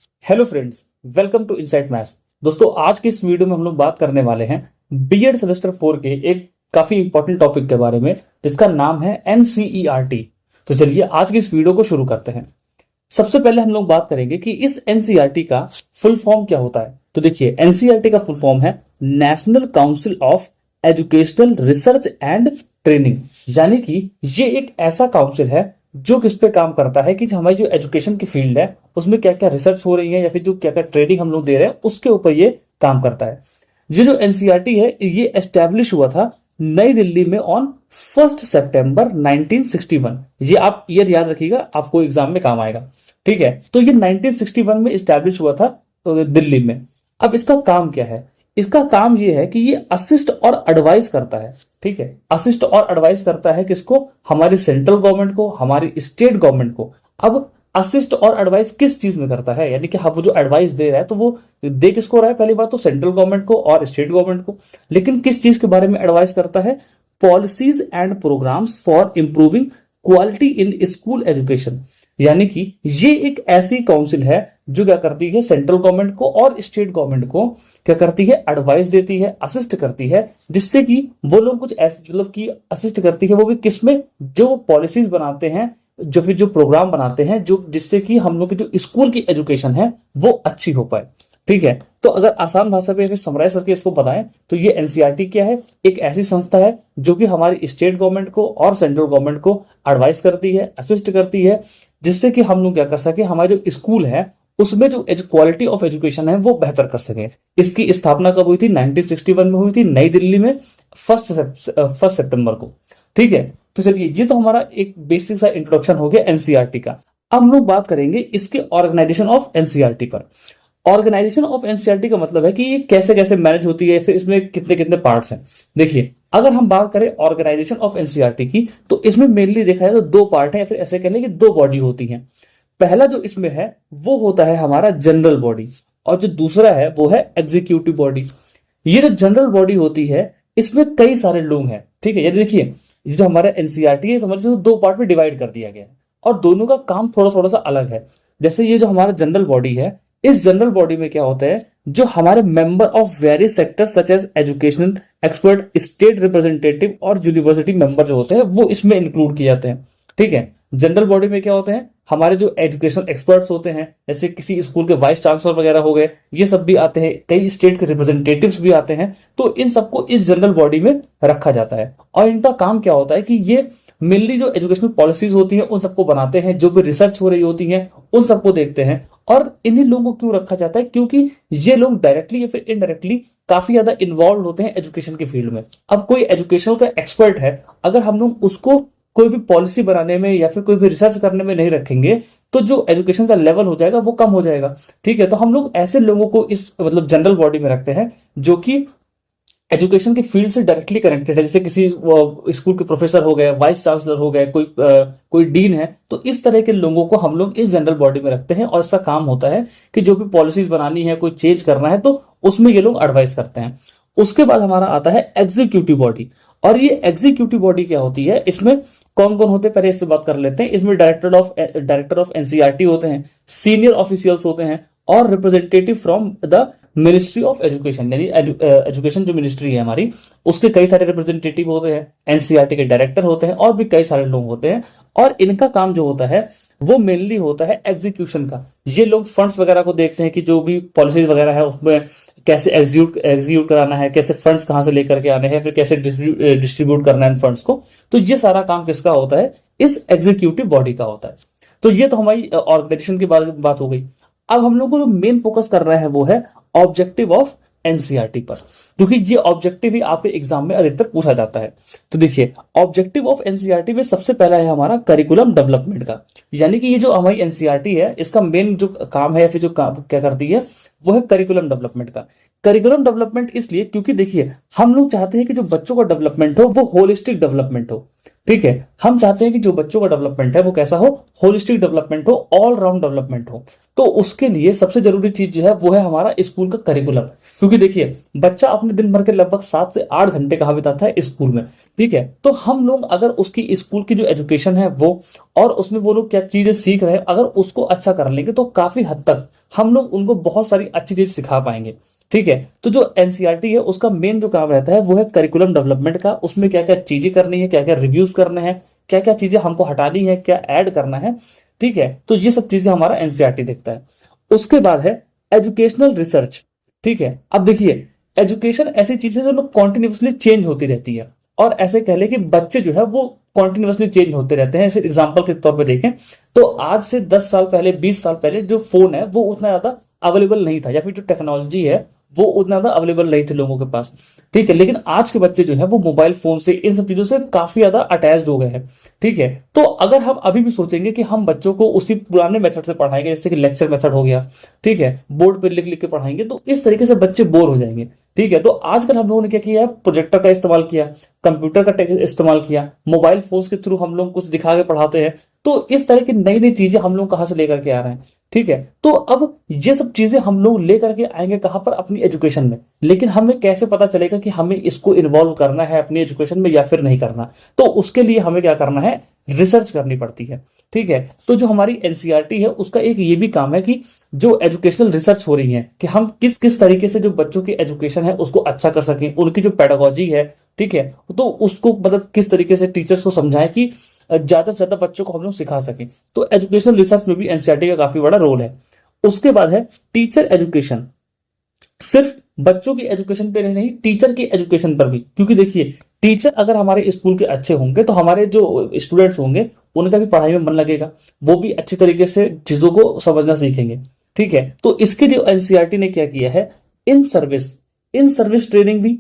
Hello friends, welcome to Insight Maths. दोस्तों, आज की इस वीडियो में हम लोग बात करने वाले हैं बीएड सेमेस्टर 4 के एक काफी इंपॉर्टेंट टॉपिक के बारे में, जिसका नाम है एनसीईआरटी। तो चलिए आज की इस वीडियो को शुरू करते हैं। सबसे पहले हम लोग बात करेंगे कि इस एनसीईआरटी का फुल फॉर्म क्या होता है। तो देखिए, एनसीईआरटी का फुल फॉर्म है national council of educational research and training. यानी कि ये एक ऐसा काउंसिल है जो किस पे काम करता है कि हमारी जो एजुकेशन की फील्ड है उसमें क्या क्या रिसर्च हो रही है या फिर जो क्या क्या ट्रेनिंग हम लोग दे रहे हैं उसके ऊपर ये काम करता है। ये जो एनसीईआरटी है ये एस्टेब्लिश हुआ था नई दिल्ली में ऑन 1 सितंबर 1961। ये आप ईयर याद रखिएगा, आपको एग्जाम में काम आएगा। ठीक है, तो ये 1961 में एस्टेब्लिश हुआ था दिल्ली में। अब इसका काम क्या है? इसका काम ये है कि ये असिस्ट और एडवाइस करता है। ठीक है, असिस्ट और एडवाइस करता है किसको? हमारी सेंट्रल गवर्नमेंट को, हमारी स्टेट गवर्नमेंट को। अब असिस्ट और एडवाइस किस चीज में करता है, यानी कि हाँ वो जो एडवाइस दे रहा है तो वो दे किसको रहा है? पहली बात तो सेंट्रल गवर्नमेंट को और स्टेट गवर्नमेंट को। लेकिन किस चीज के बारे में एडवाइस करता है? Policies and programmes for improving quality in school education. यानी कि ये एक ऐसी काउंसिल है जो क्या करती है? सेंट्रल गवर्नमेंट को और स्टेट गवर्नमेंट को क्या करती है? एडवाइस देती है, असिस्ट करती है, जिससे कि वो लोग कुछ ऐसे मतलब कि असिस्ट करती है वो भी किसमें? जो पॉलिसीज बनाते हैं, जो फिर जो प्रोग्राम बनाते हैं, जो जिससे कि हम लोग की जो स्कूल की एजुकेशन है वो अच्छी हो पाए। ठीक है, तो अगर आसान भाषा में समराइज करके इसको बताएं तो ये एनसीईआरटी क्या है? एक ऐसी संस्था है जो कि हमारी स्टेट गवर्नमेंट को और सेंट्रल गवर्नमेंट को एडवाइस करती है, असिस्ट करती है, जिससे कि हम लोग क्या कर सके, हमारे जो स्कूल है उसमें जो क्वालिटी ऑफ एजुकेशन है वो बेहतर कर सके। इसकी स्थापना कब हुई थी? 1961 में हुई थी, नई दिल्ली में, 1 सितंबर को। ठीक है, तो चलिए ये तो हमारा एक बेसिक सा इंट्रोडक्शन हो गया एनसीईआरटी का। अब हम लोग बात करेंगे इसके ऑर्गेनाइजेशन ऑफ एनसीईआरटी पर। ऑर्गेनाइजेशन ऑफ एनसीईआरटी का मतलब है कि ये कैसे कैसे मैनेज होती है, फिर इसमें कितने कितने पार्ट्स हैं। देखिए, अगर हम बात करें ऑर्गेनाइजेशन ऑफ एनसीईआरटी की तो इसमें मेनली देखा जाए तो दो पार्ट है, या फिर ऐसे कह लें कि दो बॉडी होती हैं। पहला जो इसमें है वो होता है हमारा जनरल बॉडी, और जो दूसरा है वो है एग्जीक्यूटिव बॉडी। ये जो जनरल बॉडी होती है इसमें कई सारे लोग हैं। ठीक है, ये देखिए, ये जो हमारा एनसीईआरटी है समझ लो दो पार्ट में डिवाइड कर दिया गया है और दोनों का काम थोड़ा थोड़ा सा अलग है। जैसे ये जो हमारा जनरल बॉडी है, इस जनरल बॉडी में क्या होता है? जो हमारे member of various sector such as educational expert, state representative और यूनिवर्सिटी मेंबर जो होते हैं वो इसमें इंक्लूड किए जाते हैं। ठीक है, जनरल बॉडी में क्या होते हैं? हमारे जो एजुकेशनल एक्सपर्ट्स होते हैं, जैसे किसी स्कूल के वाइस चांसलर वगैरह हो गए, ये सब भी आते हैं, कई स्टेट के रिप्रेजेंटेटिव्स भी आते हैं। तो इन सबको इस जनरल बॉडी में रखा जाता है और इनका काम क्या होता है कि ये मेनली जो एजुकेशनल पॉलिसीज होती हैं उन सबको बनाते हैं, जो भी रिसर्च हो रही होती है उन सबको देखते हैं। और इन्हीं लोगों को क्यों रखा जाता है? क्योंकि ये लोग डायरेक्टली या फिर इनडायरेक्टली काफी ज्यादा इन्वॉल्व होते हैं एजुकेशन की फील्ड में। अब कोई एजुकेशन का एक्सपर्ट है, अगर हम लोग उसको कोई भी पॉलिसी बनाने में या फिर कोई भी रिसर्च करने में नहीं रखेंगे तो जो एजुकेशन का लेवल हो जाएगा वो कम हो जाएगा। ठीक है, तो हम लोग ऐसे लोगों को इस मतलब जनरल बॉडी में रखते हैं जो कि एजुकेशन की फील्ड से डायरेक्टली कनेक्टेड है। जैसे किसी स्कूल के प्रोफेसर हो गए, वाइस चांसलर हो गए, कोई डीन है, तो इस तरह के लोगों को हम लोग इस जनरल बॉडी में रखते हैं और इसका काम होता है कि जो भी पॉलिसीज बनानी है, कोई चेंज करना है तो उसमें ये लोग एडवाइस करते हैं। उसके बाद हमारा आता है एग्जीक्यूटिव बॉडी। और ये एग्जीक्यूटिव बॉडी क्या होती है? इसमें कौन कौन होते हैं पहले इस पे बात कर लेते हैं। इसमें डायरेक्टर ऑफ एनसीईआरटी होते हैं, सीनियर ऑफिशियल्स होते हैं और representative from the ministry of education, यानी एजुकेशन जो मिनिस्ट्री है हमारी उसके कई सारे रिप्रेजेंटेटिव होते हैं, एनसीईआरटी के डायरेक्टर होते हैं और भी कई सारे लोग होते हैं। और इनका काम जो होता है वो मेनली होता है एग्जीक्यूशन का। ये लोग फंड्स वगैरह को देखते हैं कि जो भी पॉलिसीज वगैरह है उसमें कैसे एग्जीक्यूट कराना है, कैसे फंड्स कहाँ से लेकर के आने हैं, फिर कैसे डिस्ट्रीब्यूट करना है इन फंड्स को। तो ये सारा काम किसका होता है? इस एग्जीक्यूटिव बॉडी का होता है। तो ये तो हमारी ऑर्गेनाइजेशन की बात हो गई। अब हम लोग को जो मेन फोकस करना है वो है ऑब्जेक्टिव ऑफ एनसीईआरटी पर, क्योंकि ये ऑब्जेक्टिव ही आपके एग्जाम में अधिकतर पूछा जाता है। तो देखिए, ऑब्जेक्टिव ऑफ एनसीईआरटी में सबसे पहला है हमारा करिकुलम डेवलपमेंट का। यानी कि ये जो हमारी एनसीईआरटी है इसका मेन जो काम है या फिर जो काम क्या करती है वो है करिकुलम डेवलपमेंट का। करिकुलम डेवलपमेंट इसलिए क्योंकि देखिए, हम लोग चाहते हैं कि जो बच्चों का डेवलपमेंट हो वो होलिस्टिक डेवलपमेंट हो। ठीक है, हम चाहते हैं कि जो बच्चों का डेवलपमेंट है वो कैसा हो? होलिस्टिक डेवलपमेंट हो, ऑल राउंड डेवलपमेंट हो। तो उसके लिए सबसे जरूरी चीज जो है वो है हमारा स्कूल का करिकुलम। क्योंकि देखिए, बच्चा अपने दिन भर के लगभग 7 से 8 घंटे कहाँ बिताता है? स्कूल में। ठीक है, तो हम लोग अगर उसकी स्कूल की जो एजुकेशन है वो और उसमें वो लोग क्या चीजें सीख रहे हैं अगर उसको अच्छा कर लेंगे तो काफी हद तक हम लोग उनको बहुत सारी अच्छी चीज सिखा पाएंगे। ठीक है, तो जो एनसीईआरटी है उसका मेन जो काम रहता है वो है करिकुलम डेवलपमेंट का। उसमें क्या क्या चीजें करनी है, क्या क्या रिव्यूज करने हैं, क्या क्या चीजें हमको हटानी है, क्या ऐड करना है। ठीक है, तो ये सब चीजें हमारा एनसीईआरटी देखता है। उसके बाद है एजुकेशनल रिसर्च। ठीक है, अब देखिए एजुकेशन ऐसी चीज है जो लोग कॉन्टिन्यूसली चेंज होती रहती है, और ऐसे कह ले कि बच्चे जो है वो कॉन्टिन्यूसली चेंज होते रहते हैं। फिर एग्जाम्पल के तौर पे देखें तो आज से 10 साल पहले, 20 साल पहले जो फोन है वो उतना ज्यादा अवेलेबल नहीं था, या फिर जो टेक्नोलॉजी है वो उतना ज्यादा अवेलेबल नहीं थे लोगों के पास। ठीक है, लेकिन आज के बच्चे जो है वो मोबाइल फोन से, इन सब चीजों से काफी ज्यादा अटैच्ड हो गए हैं। ठीक है, तो अगर हम अभी भी सोचेंगे कि हम बच्चों को उसी पुराने मेथड से पढ़ाएंगे, जैसे कि लेक्चर मेथड हो गया, ठीक है, बोर्ड पे लिख लिख के पढ़ाएंगे, तो इस तरीके से बच्चे बोर हो जाएंगे। ठीक है, तो आजकल हम लोगों ने क्या किया है, प्रोजेक्टर का इस्तेमाल किया, कंप्यूटर का इस्तेमाल किया, मोबाइल फोन्स के थ्रू हम लोग कुछ दिखा के पढ़ाते हैं। तो इस तरह की नई नई चीजें हम लोग कहाँ से लेकर के आ रहे हैं। ठीक है, तो अब ये सब चीजें हम लोग लेकर के आएंगे कहाँ पर, अपनी एजुकेशन में। लेकिन हमें कैसे पता चलेगा कि हमें इसको इन्वॉल्व करना है अपनी एजुकेशन में या फिर नहीं करना। तो उसके लिए हमें क्या करना है, रिसर्च करनी पड़ती है। ठीक है, तो जो हमारी एनसीईआरटी है उसका एक ये भी काम है कि जो एजुकेशनल रिसर्च हो रही है कि हम किस किस तरीके से जो बच्चों की एजुकेशन है उसको अच्छा कर सकें, उनकी जो पेडागोजी है, ठीक है, तो उसको मतलब किस तरीके से टीचर्स को समझाएं कि ज्यादा से ज्यादा बच्चों को हम लोग सिखा सकें। तो एजुकेशन रिसर्च में भी एनसीईआरटी का काफी बड़ा रोल है। उसके बाद है टीचर एजुकेशन। सिर्फ बच्चों की एजुकेशन पे नहीं, टीचर की एजुकेशन पर भी, क्योंकि देखिए टीचर अगर हमारे स्कूल के अच्छे होंगे तो हमारे जो स्टूडेंट्स होंगे उनका भी पढ़ाई में मन लगेगा, वो भी अच्छी तरीके से चीजों को समझना सीखेंगे। ठीक है, तो इसके लिए एनसीईआरटी ने क्या किया है, in service, in service training भी,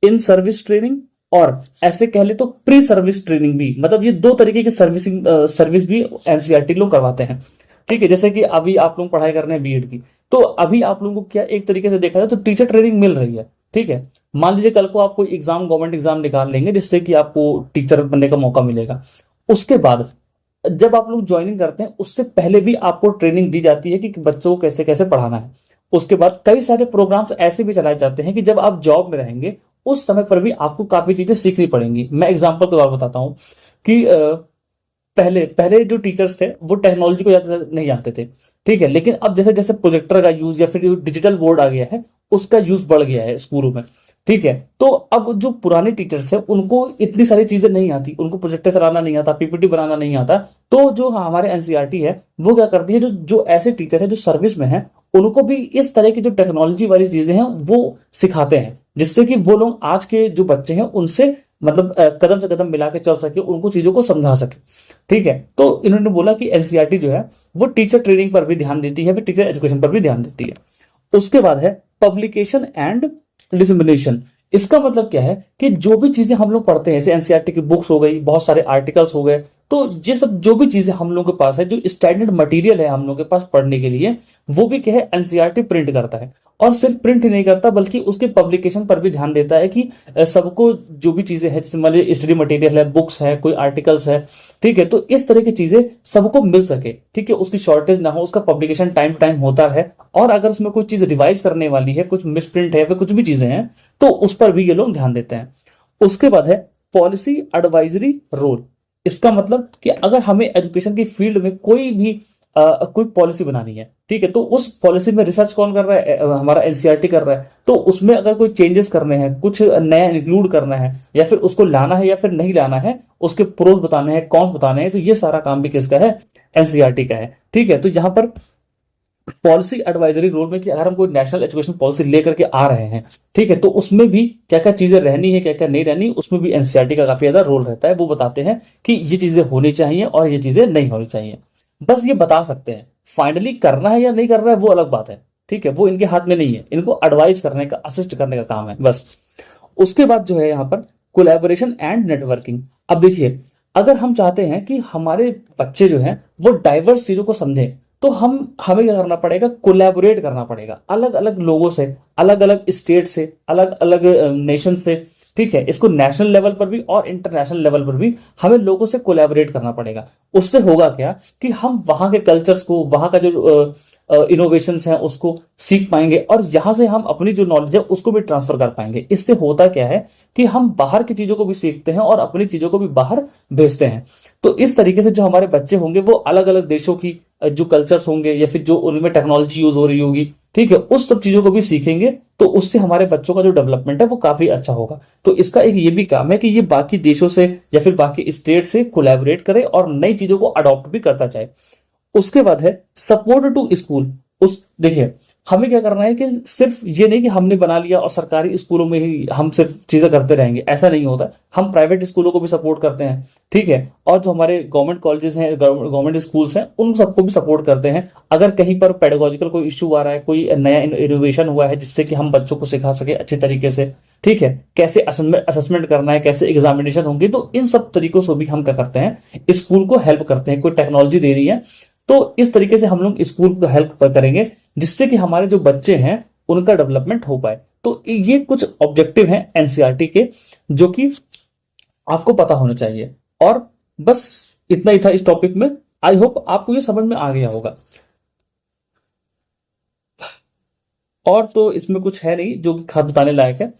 इन सर्विस ट्रेनिंग, और ऐसे कह ले तो प्री सर्विस ट्रेनिंग भी, मतलब ये दो तरीके की सर्विस भी एनसीईआरटी लोग करवाते हैं। ठीक है, जैसे कि अभी आप लोग पढ़ाई कर रहे हैं बीएड की, तो अभी आप लोगों को क्या एक तरीके से देखा जाए तो टीचर ट्रेनिंग मिल रही है। ठीक है, मान लीजिए कल को आप कोई एग्जाम, गवर्नमेंट एग्जाम निकाल लेंगे जिससे कि आपको टीचर बनने का मौका मिलेगा। उसके बाद जब आप लोग ज्वाइनिंग करते हैं उससे पहले भी आपको ट्रेनिंग दी जाती है कि बच्चों को कैसे कैसे पढ़ाना है। उसके बाद कई सारे प्रोग्राम्स ऐसे भी चलाए जाते हैं कि जब आप जॉब में रहेंगे उस समय पर भी आपको काफी चीजें सीखनी पड़ेंगी। मैं एग्जांपल के तौर पर बताता हूँ कि पहले पहले जो टीचर्स थे वो टेक्नोलॉजी को ज्यादा नहीं जानते थे। ठीक है, लेकिन अब जैसे जैसे प्रोजेक्टर का यूज या फिर जो डिजिटल बोर्ड आ गया है उसका यूज बढ़ गया है स्कूलों में। ठीक है, तो अब जो पुराने टीचर्स हैं उनको इतनी सारी चीजें नहीं आती, उनको प्रोजेक्टर चलाना नहीं आता, पीपीटी बनाना नहीं आता। तो जो हमारे एनसीईआरटी है वो क्या करती है, जो जो ऐसे टीचर है जो सर्विस में है उनको भी इस तरह की जो टेक्नोलॉजी वाली चीजें हैं वो सिखाते हैं, जिससे कि वो लोग आज के जो बच्चे हैं उनसे मतलब कदम से कदम मिला के चल सके, उनको चीजों को समझा सके। ठीक है, तो इन्होंने बोला कि एनसीईआरटी जो है वो टीचर ट्रेनिंग पर भी ध्यान देती है, टीचर एजुकेशन पर भी ध्यान देती है। उसके बाद है पब्लिकेशन एंड डिसेमिनेशन। इसका मतलब क्या है कि जो भी चीजें हम लोग पढ़ते हैं, जैसे एनसीईआरटी की बुक्स हो गई, बहुत सारे आर्टिकल्स हो गए, तो ये सब जो भी चीजें हम लोग के पास है, जो स्टैंडर्ड मटेरियल है हम लोग के पास पढ़ने के लिए, वो भी क्या है एनसीईआरटी प्रिंट करता है। और सिर्फ प्रिंट ही नहीं करता बल्कि उसके पब्लिकेशन पर भी ध्यान देता है कि सबको जो भी चीजें हैं, जैसे मान लीजिए स्टडी मटेरियल है, बुक्स है, कोई आर्टिकल्स है, ठीक है, तो इस तरह की चीजें सबको मिल सके। ठीक है, उसकी शॉर्टेज ना हो, उसका पब्लिकेशन टाइम टू टाइम होता रहे, और अगर उसमें कोई चीज रिवाइज करने वाली है, कुछ मिसप्रिंट है, फिर कुछ भी चीजें हैं, तो उस पर भी ये लोग ध्यान देते हैं। उसके बाद है पॉलिसी एडवाइजरी रोल। इसका मतलब कि अगर हमें एजुकेशन की फील्ड में कोई भी कोई पॉलिसी बनानी है, ठीक है, तो उस पॉलिसी में रिसर्च कौन कर रहा है, हमारा एनसीईआरटी कर रहा है। तो उसमें अगर कोई चेंजेस करने हैं, कुछ नया इंक्लूड करना है, या फिर उसको लाना है या फिर नहीं लाना है, उसके प्रोज बताने हैं, कौन बताने हैं, तो ये सारा काम भी किसका है, एनसीईआरटी का है। ठीक है, तो यहाँ पर पॉलिसी एडवाइजरी रोल में कि अगर हम कोई नेशनल एजुकेशन पॉलिसी लेकर के आ रहे हैं, ठीक है, तो उसमें भी क्या क्या चीजें रहनी है, क्या क्या नहीं रहनी, उसमें भी एनसीईआरटी का काफी ज्यादा रोल रहता है। वो बताते हैं कि ये चीजें होनी चाहिए और ये चीजें नहीं होनी चाहिए। बस ये बता सकते हैं, फाइनली करना है या नहीं करना है वो अलग बात है। ठीक है, वो इनके हाथ में नहीं है, इनको एडवाइस करने का, असिस्ट करने का काम है बस। उसके बाद जो है यहाँ पर कोलैबोरेशन एंड नेटवर्किंग। अब देखिए, अगर हम चाहते हैं कि हमारे बच्चे जो हैं वो डाइवर्स चीजों को समझें, तो हमें क्या करना पड़ेगा, कोलैबोरेट करना पड़ेगा अलग अलग लोगों से, अलग अलग स्टेट से, अलग अलग नेशन से। ठीक है, इसको नेशनल लेवल पर भी और इंटरनेशनल लेवल पर भी हमें लोगों से कोलैबोरेट करना पड़ेगा। उससे होगा क्या कि हम वहां के कल्चर्स को, वहां का जो इनोवेशंस हैं उसको सीख पाएंगे और यहाँ से हम अपनी जो नॉलेज है उसको भी ट्रांसफर कर पाएंगे। इससे होता क्या है कि हम बाहर की चीजों को भी सीखते हैं और अपनी चीजों को भी बाहर भेजते हैं। तो इस तरीके से जो हमारे बच्चे होंगे वो अलग अलग देशों की जो कल्चर्स होंगे या फिर जो उनमें टेक्नोलॉजी यूज हो रही होगी, ठीक है, उस सब चीजों को भी सीखेंगे। तो उससे हमारे बच्चों का जो डेवलपमेंट है वो काफी अच्छा होगा। तो इसका एक ये भी काम है कि ये बाकी देशों से या फिर बाकी स्टेट से कोलैबोरेट करे और नई चीजों को अडॉप्ट भी करता जाए। उसके बाद है सपोर्ट टू स्कूल। उस देखिए हमें क्या करना है कि सिर्फ ये नहीं कि हमने बना लिया और सरकारी स्कूलों में ही हम सिर्फ चीजें करते रहेंगे, ऐसा नहीं होता। हम प्राइवेट स्कूलों को भी सपोर्ट करते हैं, ठीक है, और जो हमारे गवर्नमेंट कॉलेजेस हैं, गवर्नमेंट स्कूल्स हैं, उन सबको भी सपोर्ट करते हैं। अगर कहीं पर पेडागोजिकल कोई इश्यू आ रहा है, कोई नया इनोवेशन हुआ है जिससे कि हम बच्चों को सिखा सके अच्छे तरीके से, ठीक है, कैसे असेसमेंट करना है, कैसे एग्जामिनेशन होंगे, तो इन सब तरीकों से भी हम क्या करते हैं, स्कूल को हेल्प करते हैं। कोई टेक्नोलॉजी दे रही है तो इस तरीके से हम लोग स्कूल को हेल्प करेंगे जिससे कि हमारे जो बच्चे हैं उनका डेवलपमेंट हो पाए। तो ये कुछ ऑब्जेक्टिव हैं एनसीईआरटी के जो कि आपको पता होना चाहिए। और बस इतना ही था इस टॉपिक में। आई होप आपको ये समझ में आ गया होगा। और तो इसमें कुछ है नहीं जो कि खास बताने लायक है।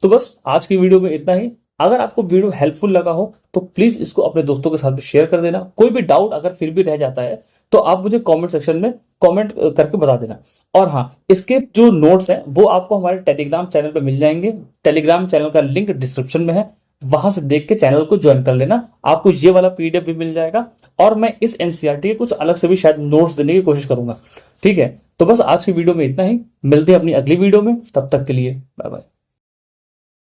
तो बस आज की वीडियो में इतना ही। अगर आपको वीडियो हेल्पफुल लगा हो तो प्लीज इसको अपने दोस्तों के साथ भी शेयर कर देना। कोई भी डाउट अगर फिर भी रह जाता है तो आप मुझे कमेंट सेक्शन में कमेंट करके बता देना। और हाँ, इसके जो नोट्स हैं वो आपको हमारे टेलीग्राम चैनल पे मिल जाएंगे। टेलीग्राम चैनल का लिंक डिस्क्रिप्शन में है, वहां से देख के चैनल को ज्वाइन कर लेना। आपको ये वाला पीडीएफ भी मिल जाएगा और मैं इस एनसीईआरटी के कुछ अलग से भी शायद नोट्स देने की कोशिश करूंगा, ठीक है। तो बस आज की वीडियो में इतना ही। मिलते हैं अपनी अगली वीडियो में, तब तक के लिए बाय बाय।